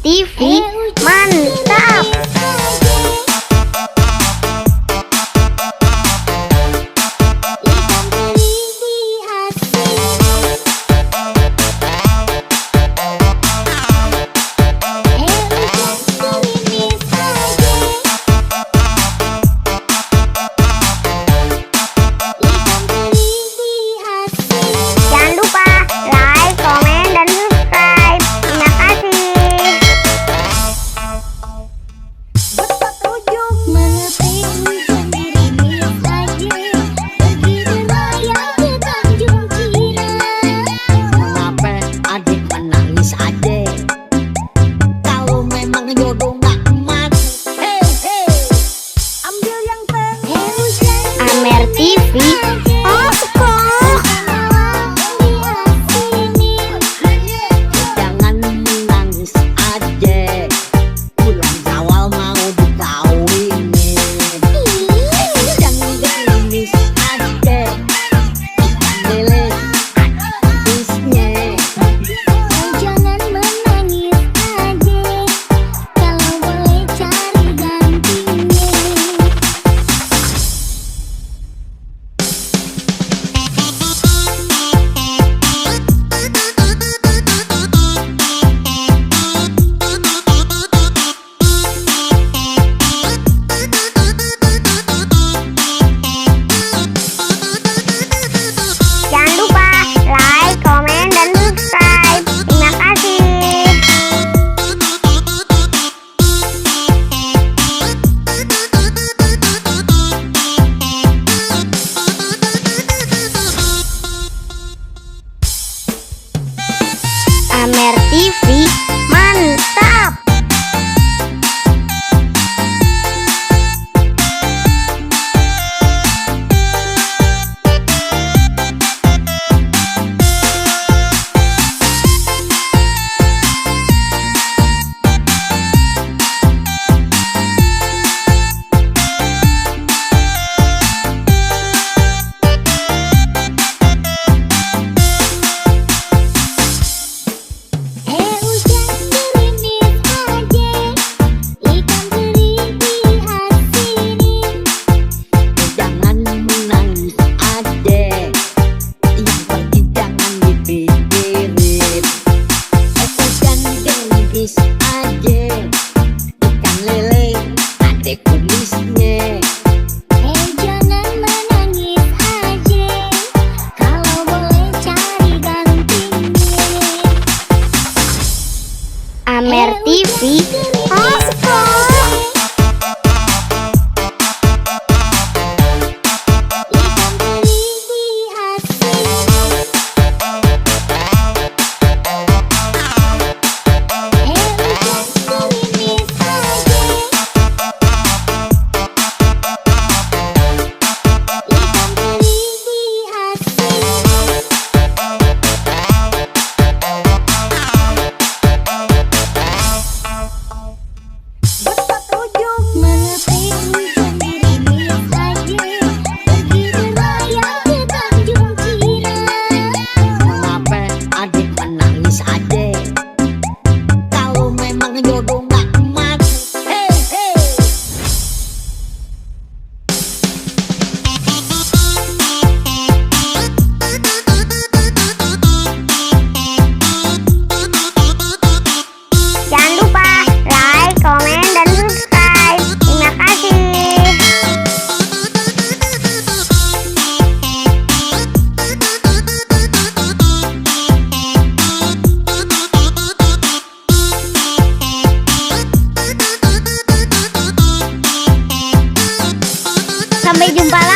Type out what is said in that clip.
TV, mantap. Jangan lupa like, komen, dan subscribe. Terima kasih. Kenapa adik menangis aja? Kalau memang jodoh gak emas, ambil yang Amer TV. Oh, jangan menangis aja. Bulan Syawal mau dikawinin. Jangan gerimis aja. Ikan lele habisnya. Jangan menangis aja, kalau boleh cari gantinya. Jangan lupa like, komen, dan subscribe. Terima kasih. Amer TV, mantap. Hujan gerimis aja, ikan teri diasinin. Jangan menangis aja. Yang pergi jangan dipikirin. Hujan gerimis aja. Ikan lele ada kumisnya. Jangan menangis aja, kalau boleh cari gantinya. Amer TV. Oh, Ikan teri diasinin. Hujan gerimis aja, ikan teri diasinin. Menepi hujan gerimis aja, pergi berlayar ke Tanjung Cina. Kenapa adik menangis aja? Kalau memang jodoh gak emas, jangan lupa like, komen, dan subscribe. Terima kasih. Sampai jumpa lagi.